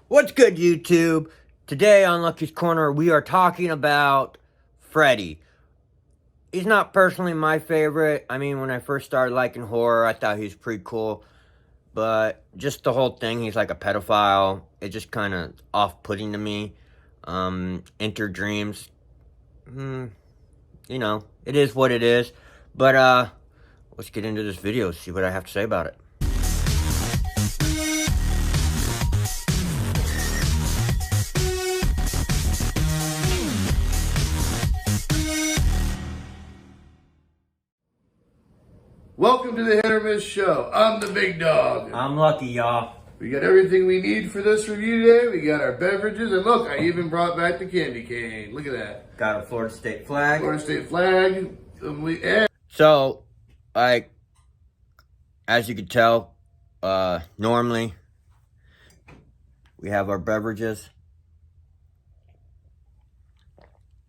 What's good, YouTube? Today on Lucky's Corner, we are talking about Freddy. He's not personally my favorite. I mean, when I first started liking horror, I thought he was pretty cool. But just the whole thing, he's like a pedophile. It just kind of off-putting to me. Enter dreams. You know, it is what it is. But, let's get into this video, see what I have to say about it. Welcome to the Hit or Miss Show. I'm the big dog. I'm Lucky, y'all. We got everything we need for this review today. We got our beverages, and look, I even brought back the candy cane. Look at that. Got a Florida State flag. Florida State flag. So, like, as you can tell, normally we have our beverages.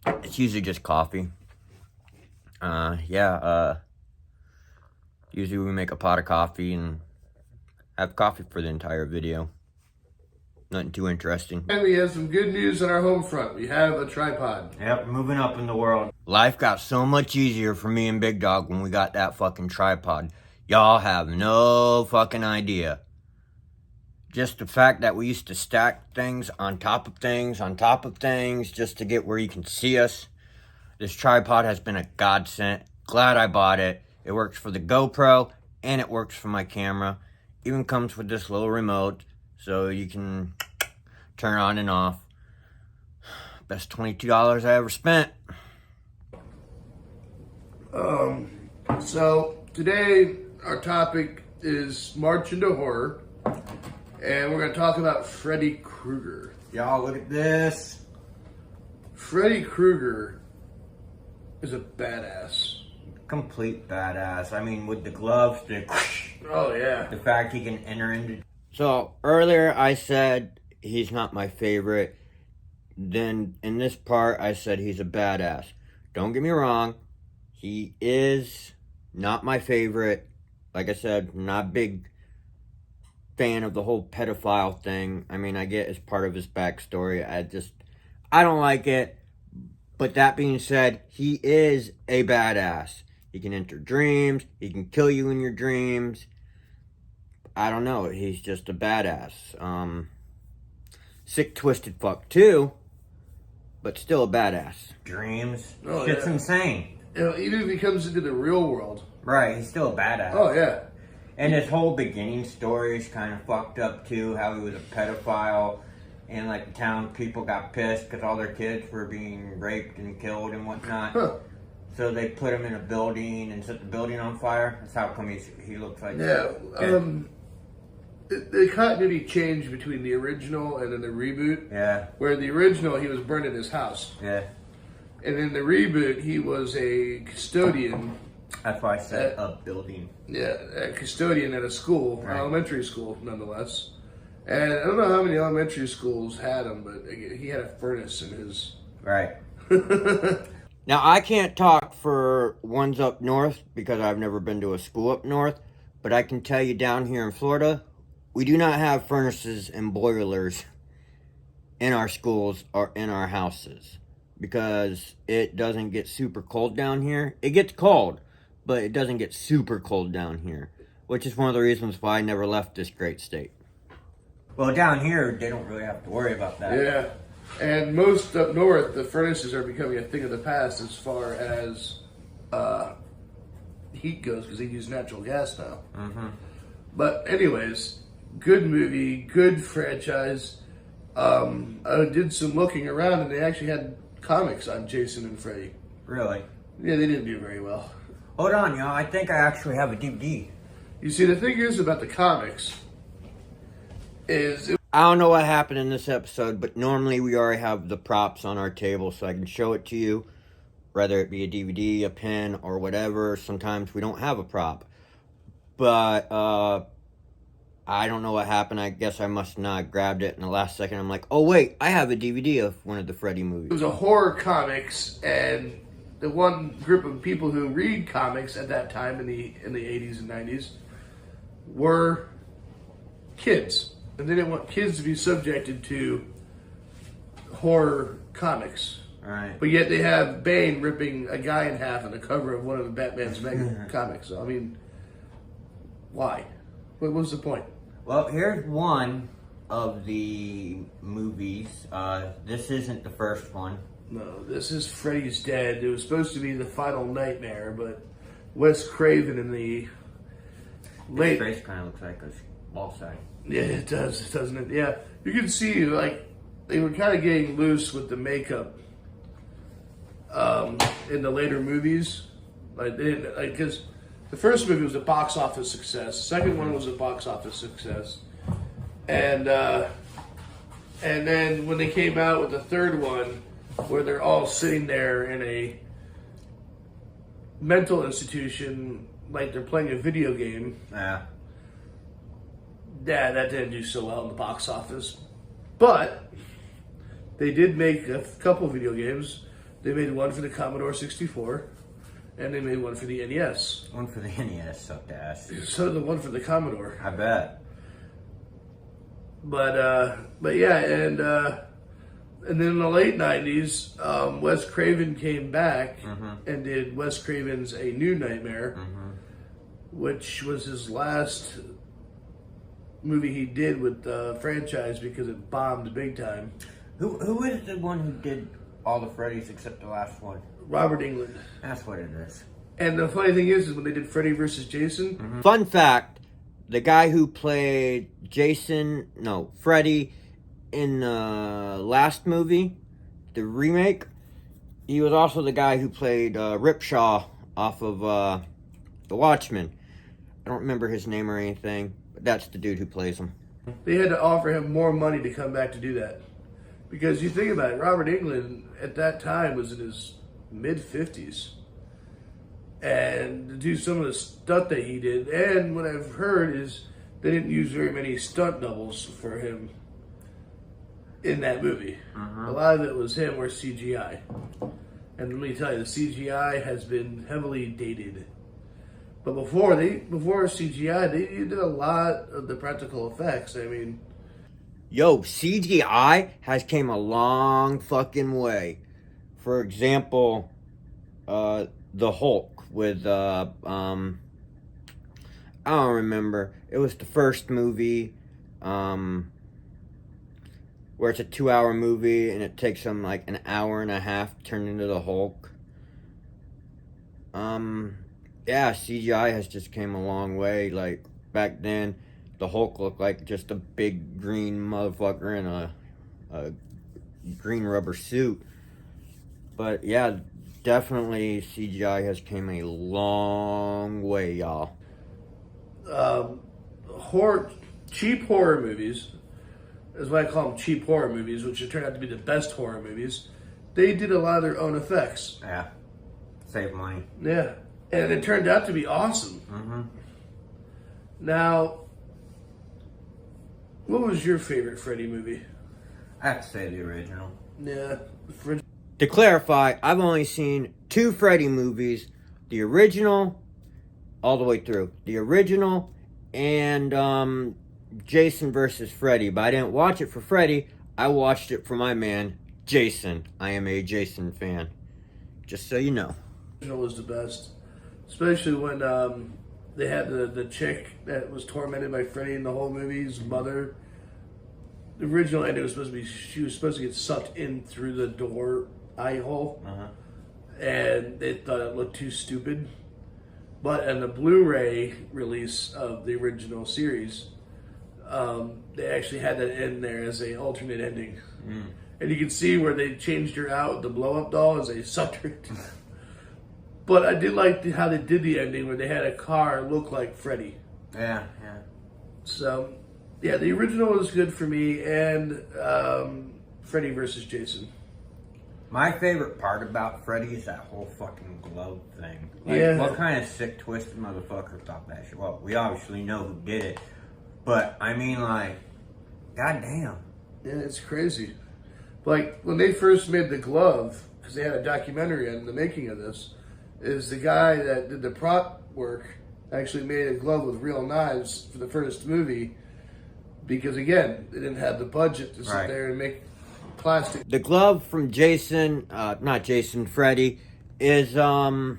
It's usually just coffee. Usually we make a pot of coffee and have coffee for the entire video. Nothing too interesting. And we have some good news on our home front. We have a tripod. Yep, moving up in the world. Life got so much easier for me and Big Dog when we got that fucking tripod. Y'all have no fucking idea. Just the fact that we used to stack things on top of things, on top of things, just to get where you can see us. This tripod has been a godsend. Glad I bought it. It works for the GoPro, and it works for my camera. Even comes with this little remote, so you can turn on and off. Best $22 I ever spent. So today our topic is March into Horror, and we're going to talk about Freddy Krueger. Y'all, look at this. Freddy Krueger is a badass. Complete badass. I mean, with the gloves, Oh yeah. the fact he can enter into... So, earlier I said he's not my favorite. Then, in this part, I said he's a badass. Don't get me wrong. He is not my favorite. Like I said, not a big fan of the whole pedophile thing. I mean, I get it's part of his backstory. I don't like it. But that being said, he is a badass. He can enter dreams. He can kill you in your dreams. I don't know. He's just a badass. Sick, twisted fuck too. But still a badass. Dreams. Oh, Shit's yeah. insane. You know, even if he comes into the real world. Right, he's still a badass. Oh yeah. And his whole beginning story is kind of fucked up too. How he was a pedophile. And like the town people got pissed because all their kids were being raped and killed and whatnot. Huh. So they put him in a building and set the building on fire. That's how come he looks like... Yeah. The continuity changed between the original and then the reboot. Yeah. Where the original, he was burned in his house. Yeah. And in the reboot, he was a custodian. That's why I said a building. Yeah, a custodian at a school, Right. elementary school, nonetheless. And I don't know how many elementary schools had him, but he had a furnace in his... Right. Now, I can't talk for ones up north because I've never been to a school up north. But I can tell you down here in Florida, we do not have furnaces and boilers in our schools or in our houses. Because it doesn't get super cold down here. It gets cold, but it doesn't get super cold down here. Which is one of the reasons why I never left this great state. Well, down here, they don't really have to worry about that. Yeah. And most up north, the furnaces are becoming a thing of the past as far as heat goes, because they use natural gas now. Mm-hmm. But anyways, good movie, good franchise. I did some looking around, and they actually had comics on Jason and Freddy. Really? Yeah, they didn't do very well. Hold on, y'all. I think I actually have a DVD. You see, the thing is about the comics is... I don't know what happened in this episode, but normally we already have the props on our table so I can show it to you. Whether it be a DVD, a pen, or whatever. Sometimes we don't have a prop. But, I don't know what happened. I guess I must not have grabbed it in the last second. I'm like, oh wait, I have a DVD of one of the Freddy movies. It was a horror comics, and the one group of people who read comics at that time in the 80s and 90s were kids. and they didn't want kids to be subjected to horror comics. Right. But yet they have Bane ripping a guy in half on the cover of one of the Batman's mega comics. So, I mean, why? What was the point? Well, here's one of the movies. This isn't the first one. No, this is Freddy's Dead. It was supposed to be the final nightmare, but Wes Craven in the late... His face kind of looks like a ball sack. Yeah, it does, doesn't it? Yeah. You can see, like, they were kind of getting loose with the makeup in the later movies. Like, they didn't, like, because the first movie was a box office success. The second one was a box office success. And then when they came out with the third one, where they're all sitting there in a mental institution, like they're playing a video game. Yeah. Yeah, that didn't do so well in the box office. But they did make a couple video games. They made one for the Commodore 64, and they made one for the NES. One for the NES sucked ass. So the one for the Commodore. I bet. But yeah, and then in the late 90s, Wes Craven came back and did Wes Craven's A New Nightmare, which was his last movie he did with the franchise because it bombed big time. Who is the one who did all the Freddys except the last one? Robert Englund. That's what it is. And the funny thing is when they did Freddy vs. Jason... Fun fact, the guy who played Freddy in the last movie, the remake, he was also the guy who played Ripshaw off of The Watchmen. I don't remember his name or anything, but that's the dude who plays him. They had to offer him more money to come back to do that. Because you think about it, Robert Englund at that time was in his mid-50s. And to do some of the stunt that he did, and what I've heard is they didn't use very many stunt doubles for him in that movie. A lot of it was him or CGI. And let me tell you, the CGI has been heavily dated. But before CGI, they did a lot of the practical effects. I mean... Yo, CGI has came a long fucking way. For example, the Hulk with, I don't remember. It was the first movie, where it's a 2-hour movie and it takes them like an hour and a half to turn into the Hulk. Yeah, CGI has just came a long way. Like, back then, the Hulk looked like just a big green motherfucker in a green rubber suit. But yeah, definitely CGI has came a long way, y'all. Cheap horror movies, is what I call them, cheap horror movies, which have turned out to be the best horror movies. They did a lot of their own effects. Yeah, save money. Yeah, and it turned out to be awesome. Now, what was your favorite Freddy movie? I have to say the original. Yeah, To clarify, I've only seen 2 Freddy movies. The original, all the way through. The original and Jason versus Freddy. But I didn't watch it for Freddy. I watched it for my man, Jason. I am a Jason fan. Just so you know. The original was the best. Especially when they had the chick that was tormented by Freddy in the whole movie, his mother. The original ending was supposed to be she was supposed to get sucked in through the door eye hole, and they thought it looked too stupid. But in the Blu-ray release of the original series, they actually had that in there as an alternate ending, and you can see where they changed her out with the blow-up doll as they sucked her. But I did like how they did the ending where they had a car look like Freddy. Yeah. So, yeah, the original was good for me, and Freddy versus Jason. My favorite part about Freddy is that whole fucking glove thing. Like, Yeah. what kind of sick, twisted motherfucker thought that shit? Well, we obviously know who did it. But, I mean, like, goddamn. Yeah, it's crazy. Like, when they first made the glove, because they had a documentary on the making of this, is the guy that did the prop work actually made a glove with real knives for the first movie because again, they didn't have the budget to sit Right. there and make plastic. The glove from not Jason, Freddy, is kind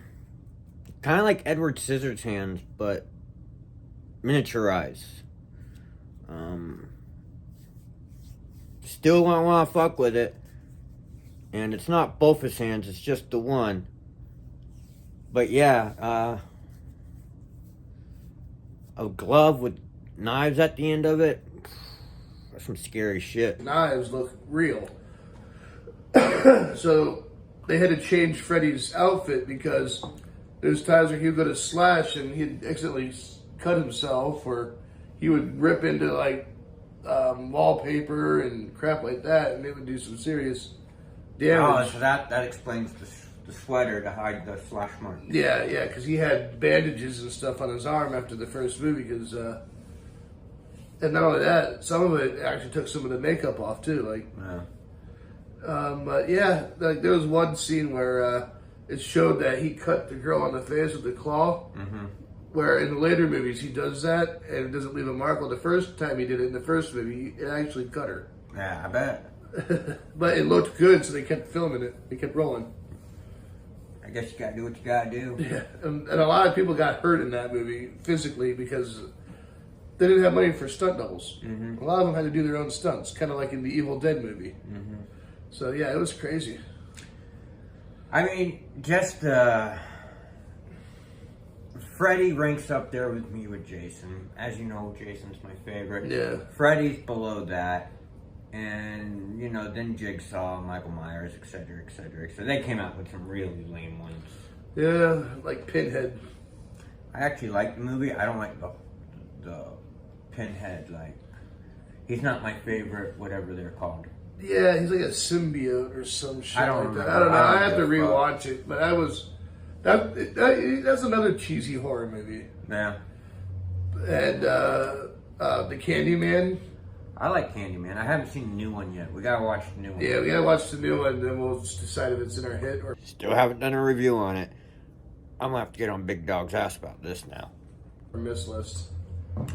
of like Edward Scissorhands, but miniaturized. Still don't want to fuck with it. And it's not both his hands, it's just the one. But yeah, a glove with knives at the end of it, that's some scary shit. Knives look real. So they had to change Freddy's outfit because there's times where he would go to slash and he'd accidentally cut himself, or he would rip into like wallpaper and crap like that, and it would do some serious damage. Oh, so that explains the sweater to hide the slash mark. Yeah, because he had bandages and stuff on his arm after the first movie. Because, and not only that, some of it actually took some of the makeup off too. Like, but yeah, like there was one scene where it showed that he cut the girl on the face with the claw. Mm-hmm. Where in the later movies he does that and it doesn't leave a mark. Well, the first time he did it in the first movie, it actually cut her. Yeah, I bet. But it looked good, so they kept filming it. They kept rolling. I guess you gotta do what you gotta do. Yeah, and a lot of people got hurt in that movie physically because they didn't have money for stunt doubles. Mm-hmm. A lot of them had to do their own stunts, kind of like in the Evil Dead movie. Mm-hmm. So yeah, it was crazy. I mean, just Freddy ranks up there with me with Jason. As you know, Jason's my favorite. Yeah. Freddy's below that. And, you know, then Jigsaw, Michael Myers, etc., etc., etc. They came out with some really lame ones. Yeah, like Pinhead. I actually like the movie. I don't like the Pinhead. Like, he's not my favorite, whatever they're called. Yeah, he's like a symbiote or some shit. I don't like that. remember. I don't know. I have to give a rewatch it, but that's another cheesy horror movie. Yeah. And the Candyman. I like Candyman. I haven't seen the new one yet. We gotta watch the new one. Yeah, we gotta watch the new one, and then we'll just decide if it's in our hit or. Still haven't done a review on it. I'm gonna have to get on Big Dog's ass about this now. Our miss list.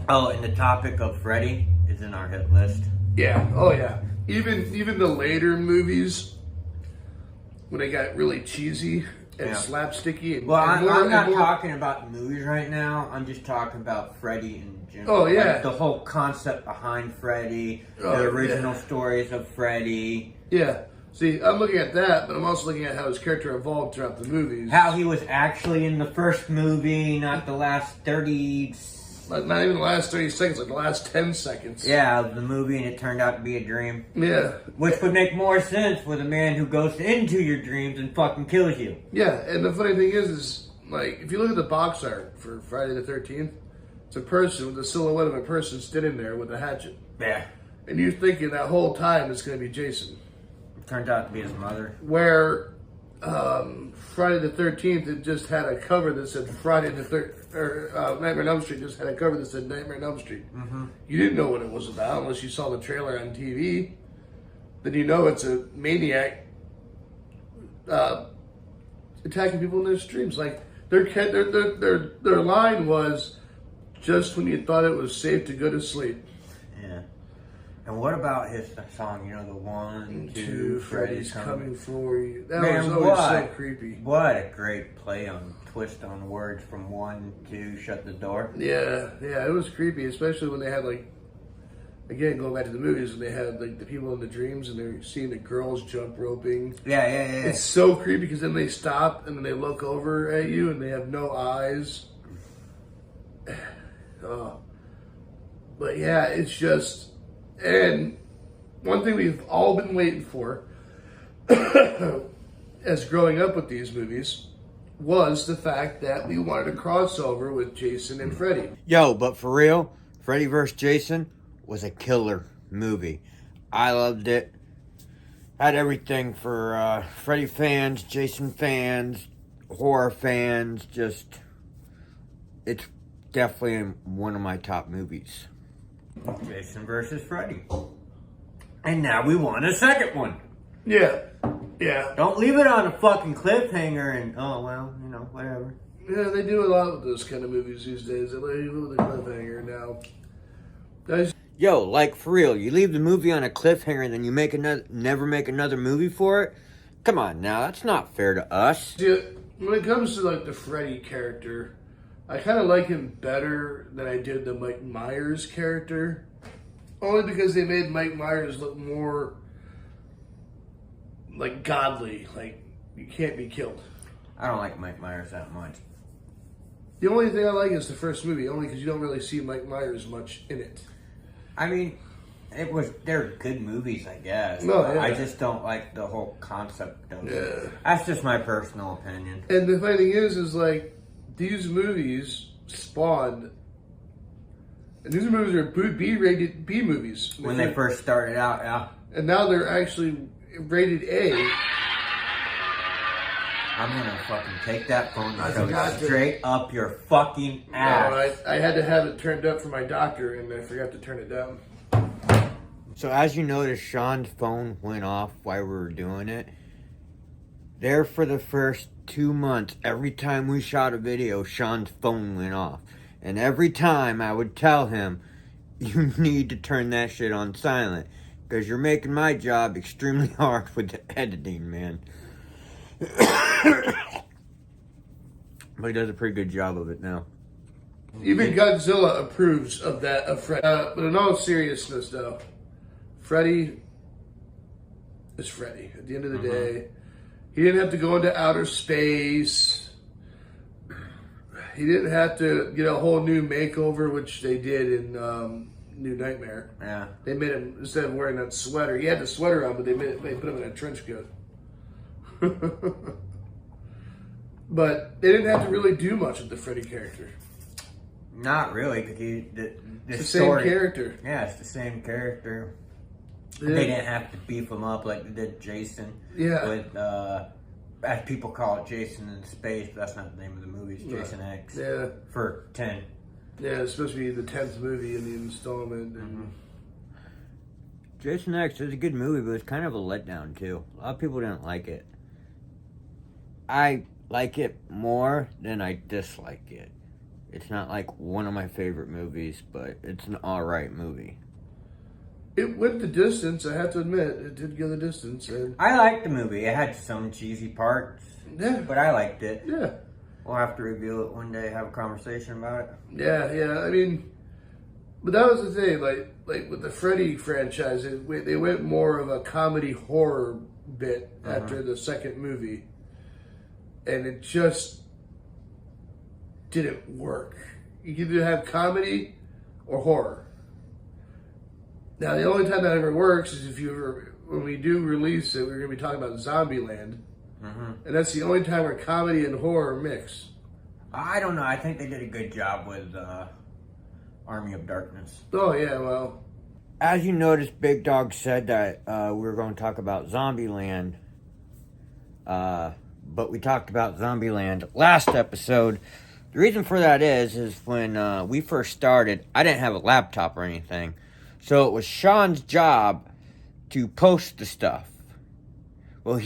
Oh, and the topic of Freddy is in our hit list. Yeah. Oh yeah. Even the later movies, when they got really cheesy and slapsticky. And, well, and I'm not talking about the movies right now. I'm just talking about Freddy in general. Oh yeah. Like the whole concept behind Freddy, the original stories of Freddy. Yeah. See, I'm looking at that, but I'm also looking at how his character evolved throughout the movies. How he was actually in the first movie, not the last 30... Like, not even the last 30 seconds, like the last 10 seconds. Yeah, of the movie, and it turned out to be a dream. Yeah. Which would make more sense with a man who goes into your dreams and fucking kills you. Yeah, and the funny thing is like, if you look at the box art for Friday the 13th, it's a person with a silhouette of a person standing there with a hatchet. Yeah. And you're thinking that whole time it's going to be Jason. It turned out to be his mother. Where Friday the 13th, it just had a cover that said Friday the 13th, or Nightmare on Elm Street just had a cover that said Nightmare on Elm Street. Mm-hmm. You didn't know what it was about unless you saw the trailer on TV. Then you know it's a maniac attacking people in their streams. Like their line was, just when you thought it was safe to go to sleep. Yeah. And what about his song, you know, the 1, 2, Freddy's coming for you. That Man, was always so creepy. What a great play on twist on words from 1, 2, shut the door. Yeah, it was creepy, especially when they had like, again, going back to the movies, when they had like the people in the dreams and they're seeing the girls jump roping. Yeah. It's so creepy because then they stop and then they look over at you and they have no eyes. Oh. But yeah, it's just, and one thing we've all been waiting for as growing up with these movies was the fact that we wanted a crossover with Jason and Freddy. Yo, but for real, Freddy vs. Jason was a killer movie. I loved it. Had everything for Freddy fans, Jason fans, horror fans. Just, it's definitely one of my top movies. Jason versus Freddy. And now we want a second one. Yeah. Don't leave it on a fucking cliffhanger and, oh, well, you know, whatever. Yeah, they do a lot with those kind of movies these days. They leave it with a cliffhanger now. Yo, like for real, you leave the movie on a cliffhanger and then you never make another movie for it? Come on now, that's not fair to us. See, when it comes to like the Freddy character, I kind of like him better than I did the Mike Myers character. Only because they made Mike Myers look more like godly, like you can't be killed. I don't like Mike Myers that much. The only thing I like is the first movie, only because you don't really see Mike Myers much in it. I mean, they're good movies, I guess. No, yeah. I just don't like the whole concept of it. Yeah. That's just my personal opinion. And the funny thing is like these movies spawned, and these movies are B-rated B movies When they first started out, yeah. and now they're actually rated A. I'm gonna fucking take that phone I and shove forgot it to- straight up your fucking ass. No, I had to have it turned up for my doctor, and I forgot to turn it down. So as you noticed, Sean's phone went off while we were doing it. There for the first 2 months, every time we shot a video, Sean's phone went off. And every time I would tell him, you need to turn that shit on silent. Because you're making my job extremely hard with the editing, man. But he does a pretty good job of it now. Even Godzilla approves of that, of Freddy. But in all seriousness, though, Freddy is Freddy. At the end of the day, he didn't have to go into outer space. He didn't have to get a whole new makeover, which they did in New Nightmare. Yeah. They made him, instead of wearing that sweater, he had the sweater on, but they put him in a trench coat. But they didn't have to really do much with the Freddy character. Not really, because the It's the story, same character. Yeah, it's the same character. Yeah. They didn't have to beef him up like they did Jason. Yeah. With, as people call it, Jason in Space, but that's not the name of the movie. It's Jason X. Yeah. For 10. Yeah, it's supposed to be the 10th movie in the installment. And Jason X is a good movie, but it's kind of a letdown, too. A lot of people didn't like it. I like it more than I dislike it. It's not like one of my favorite movies, but it's an alright movie. it went the distance, I have to admit. It did go the distance. And I liked the movie. It had some cheesy parts, yeah. but I liked it. Yeah. We'll have to review it one day, have a conversation about it. Yeah. I mean, but that was the thing. Like with the Freddy franchise, they went more of a comedy horror bit after the second movie. And it just didn't work. You can either have comedy or horror. Now, the only time that ever works is when we do release it, we're going to be talking about Zombieland. And that's the only time where comedy and horror mix. I don't know. I think they did a good job with Army of Darkness. Oh, yeah, well. As you noticed, Big Dog said that we were going to talk about Zombieland. But we talked about Zombieland last episode. The reason for that is when we first started, I didn't have a laptop or anything. So it was Sean's job to post the stuff. Well,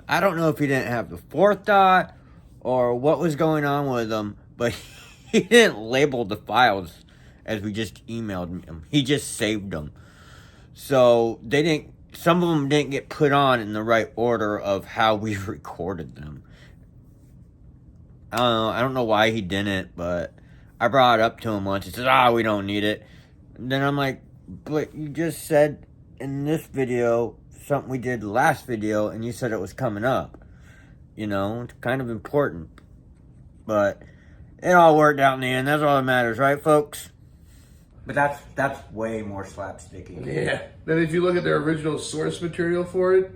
I don't know if he didn't have the forethought or what was going on with him, but he didn't label the files as we just emailed him. He just saved them. So some of them didn't get put on in the right order of how we recorded them. I don't know why he didn't, but I brought it up to him once. He says, we don't need it. And then I'm like, but you just said in this video something we did last video, and you said it was coming up. It's kind of important. But it all worked out in the end. That's all that matters, right, folks? But that's way more slapsticky. Yeah. Then if you look at their original source material for it,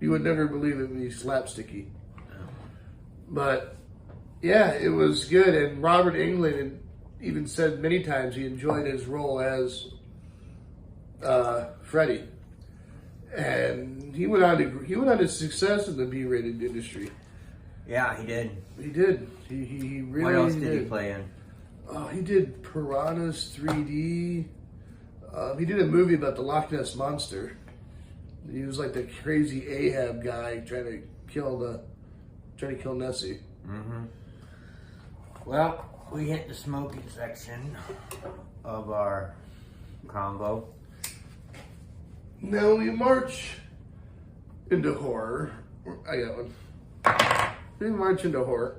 you would never believe it would be slapsticky. But, yeah, it was good. And Robert Englund had even said many times he enjoyed his role as Freddy. And he went on to success in the B-rated industry. Yeah, he did. He did. He really did. What else did he play in? Oh, he did Piranhas 3D. He did a movie about the Loch Ness Monster. He was like the crazy Ahab guy trying to kill Nessie. Well, we hit the smoking section of our combo. Now we march into horror. I got one. We march into horror.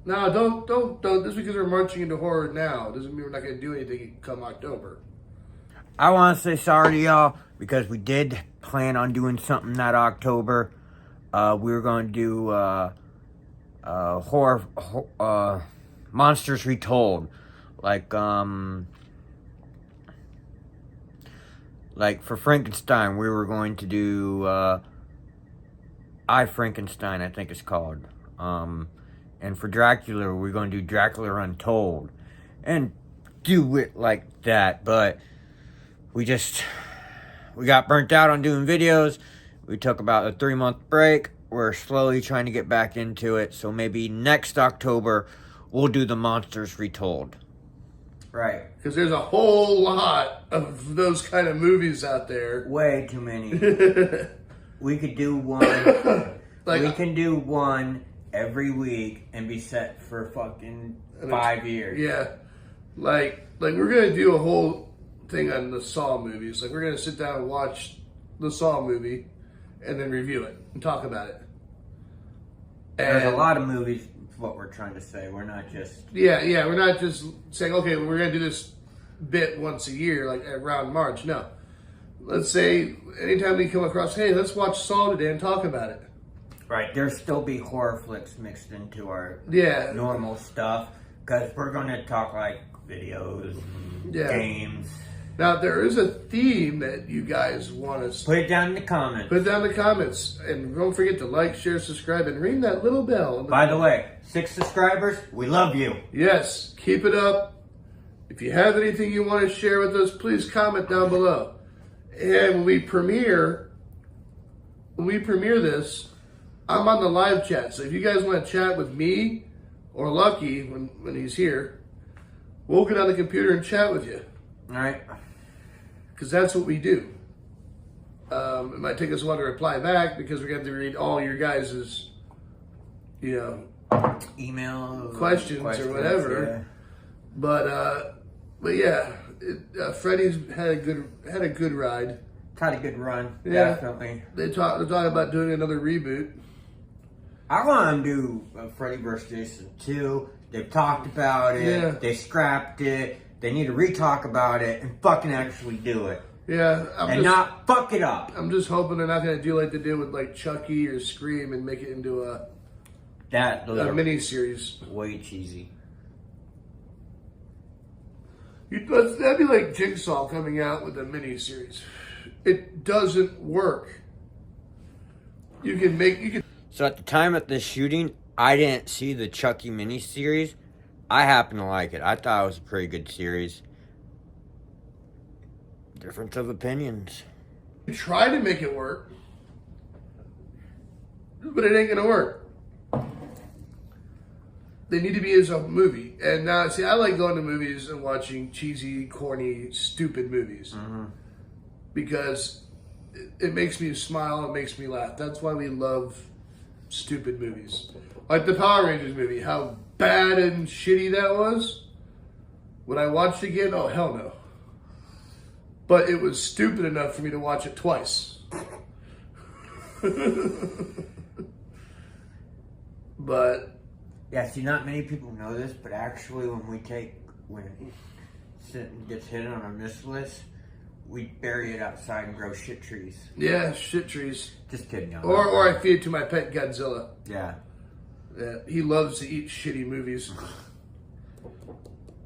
Now, don't. Just because we're marching into horror now doesn't mean we're not going to do anything come October. I want to say sorry to y'all because we did plan on doing something that October. We were going to do horror monsters retold, like for Frankenstein, we were going to do I Frankenstein, I think it's called. And for Dracula, we're going to do Dracula Untold, and do it like that. But we got burnt out on doing videos. We took about a 3-month break. We're slowly trying to get back into it. So maybe next October, we'll do the Monsters Retold. Right. Because there's a whole lot of those kind of movies out there. Way too many. We could do one. We can do one every week and be set for fucking 5 years. Yeah. Like we're going to do a whole thing on the Saw movies. Like, we're going to sit down and watch the Saw movie and then review it and talk about it. There's a lot of movies, is what we're trying to say. We're not just... Yeah, we're not just saying, okay, we're going to do this bit once a year, like around March. No. Let's say, anytime we come across, hey, let's watch Saw today and talk about it. Right, there'll still be horror flicks mixed into our normal stuff, because we're going to talk like videos, games. Now, there is a theme that you guys want us... Put it down in the comments. Put it down in the comments. And don't forget to like, share, subscribe, and ring that little bell. By the way, 6 subscribers, we love you. Yes, keep it up. If you have anything you want to share with us, please comment down below. And when we premiere this, I'm on the live chat. So if you guys want to chat with me or Lucky when he's here, we'll get on the computer and chat with you. All right. Because that's what we do. It might take us a while to reply back because we're going to have to read all your guys' email questions or whatever. Yeah. But yeah, Freddy's had a good ride. Had a good run. Yeah, definitely. They're talking about doing another reboot. I want to do Freddy vs. Jason 2. They've talked about it. Yeah. They scrapped it. They need to re-talk about it and fucking actually do it. Yeah. Not fuck it up. I'm just hoping they're not going to do like they did with like Chucky or Scream and make it into a mini-series. Way cheesy. That'd be like Jigsaw coming out with a mini-series. It doesn't work. So at the time of this shooting, I didn't see the Chucky miniseries. I happen to like it. I thought it was a pretty good series. Difference of opinions. Try to make it work, but it ain't gonna work. They need to be as a movie. And now, see, I like going to movies and watching cheesy, corny, stupid movies. Mm-hmm. Because it makes me smile, it makes me laugh. That's why we love stupid movies. Like the Power Rangers movie, how bad and shitty that was. When I watched it again, oh hell no. But it was stupid enough for me to watch it twice. But yeah, see, not many people know this, but actually when it gets hit on our miss list, we bury it outside and grow shit trees. Yeah, shit trees. Just kidding. Or I feed it to my pet Godzilla. Yeah. Yeah, he loves to eat shitty movies.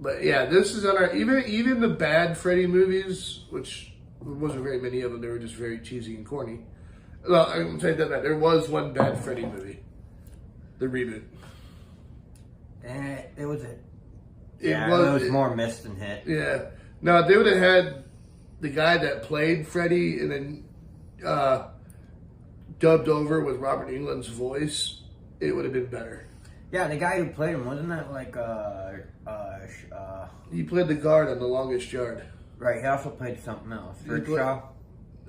But yeah, this is on our even the bad Freddy movies, which there wasn't very many of them. They were just very cheesy and corny. Well, I'm saying that there was one bad Freddy movie, the reboot. It was more missed than hit. Yeah. Now if they would have had the guy that played Freddy and then dubbed over with Robert Englund's voice, it would have been better. Yeah, the guy who played him, wasn't that like he played the guard on The Longest Yard. Right, he also played something else. Shaw?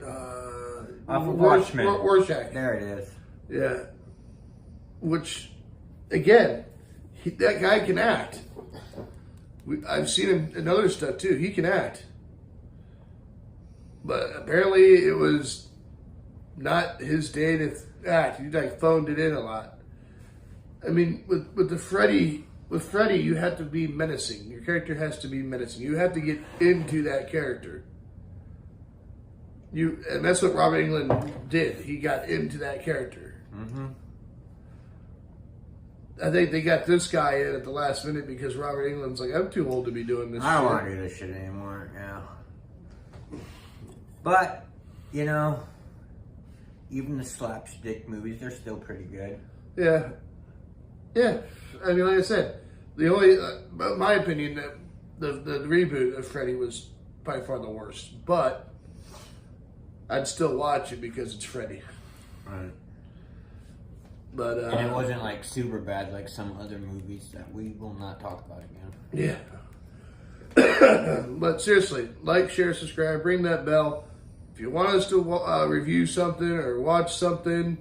Off of Watchmen. Rorschach. There it is. Yeah. Which, again, that guy can act. I've seen him in other stuff too. He can act. But apparently it was not his day to act. He like phoned it in a lot. I mean, with Freddie, you have to be menacing. Your character has to be menacing. You have to get into that character. And that's what Robert Englund did. He got into that character. Mm-hmm. I think they got this guy in at the last minute because Robert Englund's like, I'm too old to be doing this. I don't want to do this shit anymore. Yeah. But, you know, even the slapstick movies, they're still pretty good. Yeah. Yeah. I mean, like I said, the only, my opinion, that the reboot of Freddy was by far the worst. But I'd still watch it because it's Freddy. Right. But, and it wasn't like super bad like some other movies that we will not talk about again. Yeah. But seriously, like, share, subscribe, ring that bell. If you want us to review something or watch something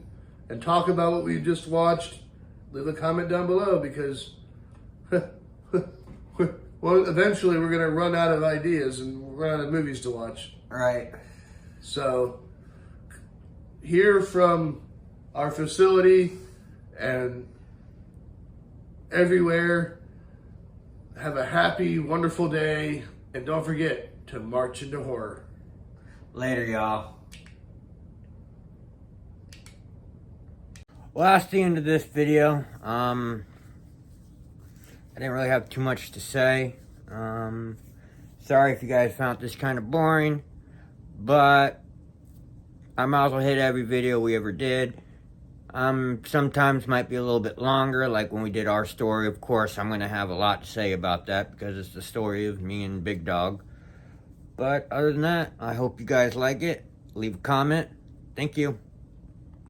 and talk about what we just watched, leave a comment down below because well, eventually we're going to run out of ideas and run out of movies to watch. Right. So, hear from our facility and everywhere. Have a happy, wonderful day. And don't forget to march into horror. Later, y'all. Well, that's the end of this video. I didn't really have too much to say. Sorry if you guys found this kind of boring. But I might as well hit every video we ever did. Sometimes might be a little bit longer, like when we did our story. Of course, I'm going to have a lot to say about that because it's the story of me and Big Dog. But other than that, I hope you guys like it. Leave a comment. Thank you.